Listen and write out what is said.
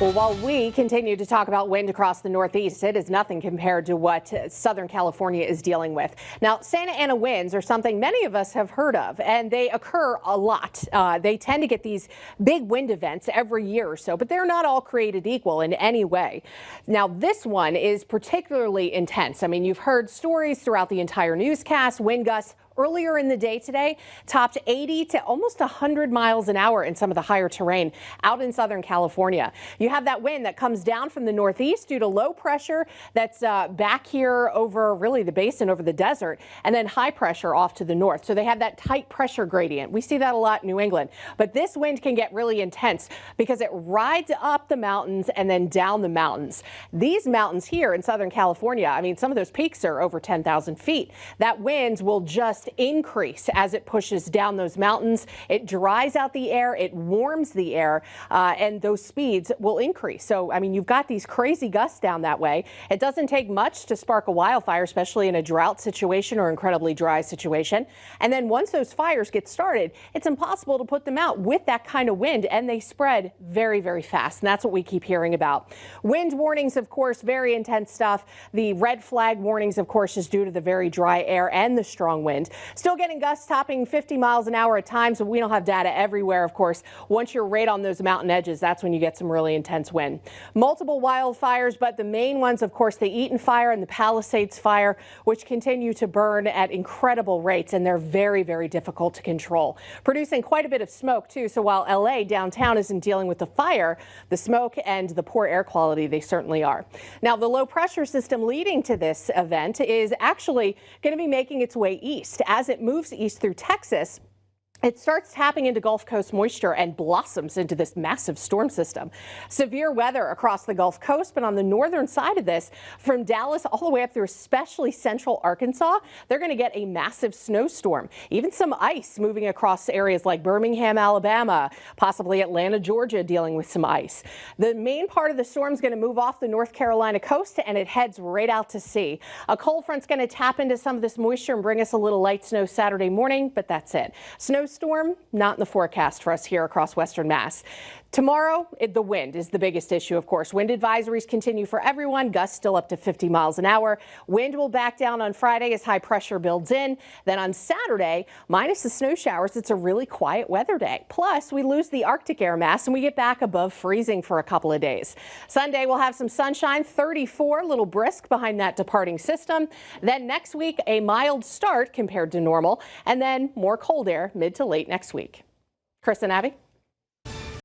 Well, while we continue to talk about wind across the Northeast, it is nothing compared to what Southern California is dealing with. Now, Santa Ana winds are something many of us have heard of, and they occur a lot. They tend to get these big wind events every year or so, but they're not all created equal in any way. Now, this one is particularly intense. I mean, you've heard stories throughout the entire newscast. Wind gusts earlier in the day today topped 80 to almost 100 miles an hour in some of the higher terrain out in Southern California. You have that wind that comes down from the northeast due to low pressure that's back here over really the basin, over the desert, and then high pressure off to the north. So they have that tight pressure gradient. We see that a lot in New England. But this wind can get really intense because it rides up the mountains and then down the mountains. These mountains here in Southern California, I mean, some of those peaks are over 10,000 feet. That wind will just increase as it pushes down those mountains. It dries out the air, it warms the air, and those speeds will increase. So, I mean, you've got these crazy gusts down that way. It doesn't take much to spark a wildfire, especially in a drought situation or incredibly dry situation. And then once those fires get started, it's impossible to put them out with that kind of wind, and they spread very, very fast. And that's what we keep hearing about. Wind warnings, of course, very intense stuff. The red flag warnings, of course, is due to the very dry air and the strong wind. Still getting gusts topping 50 miles an hour at times, but we don't have data everywhere, of course. Once you're right on those mountain edges, that's when you get some really intense wind. Multiple wildfires, but the main ones, of course, the Eaton fire and the Palisades fire, which continue to burn at incredible rates, and they're very, very difficult to control. Producing quite a bit of smoke, too. So while LA downtown isn't dealing with the fire, the smoke and the poor air quality, they certainly are. Now, the low pressure system leading to this event is actually going to be making its way east. As it moves east through Texas, it starts tapping into Gulf Coast moisture and blossoms into this massive storm system. Severe weather across the Gulf Coast, but on the northern side of this, from Dallas all the way up through especially central Arkansas, they're going to get a massive snowstorm. Even some ice moving across areas like Birmingham, Alabama, possibly Atlanta, Georgia, dealing with some ice. The main part of the storm is going to move off the North Carolina coast, and it heads right out to sea. A cold front's going to tap into some of this moisture and bring us a little light snow Saturday morning, but that's it. Snowstorm not in the forecast for us here across Western Mass. Tomorrow, the wind is the biggest issue, of course. Wind advisories continue for everyone. Gusts still up to 50 miles an hour. Wind will back down on Friday as high pressure builds in. Then on Saturday, minus the snow showers, it's a really quiet weather day. Plus, we lose the Arctic air mass and we get back above freezing for a couple of days. Sunday, we'll have some sunshine, 34, a little brisk behind that departing system. Then next week, a mild start compared to normal, and then more cold air mid to late next week. Chris and Abby.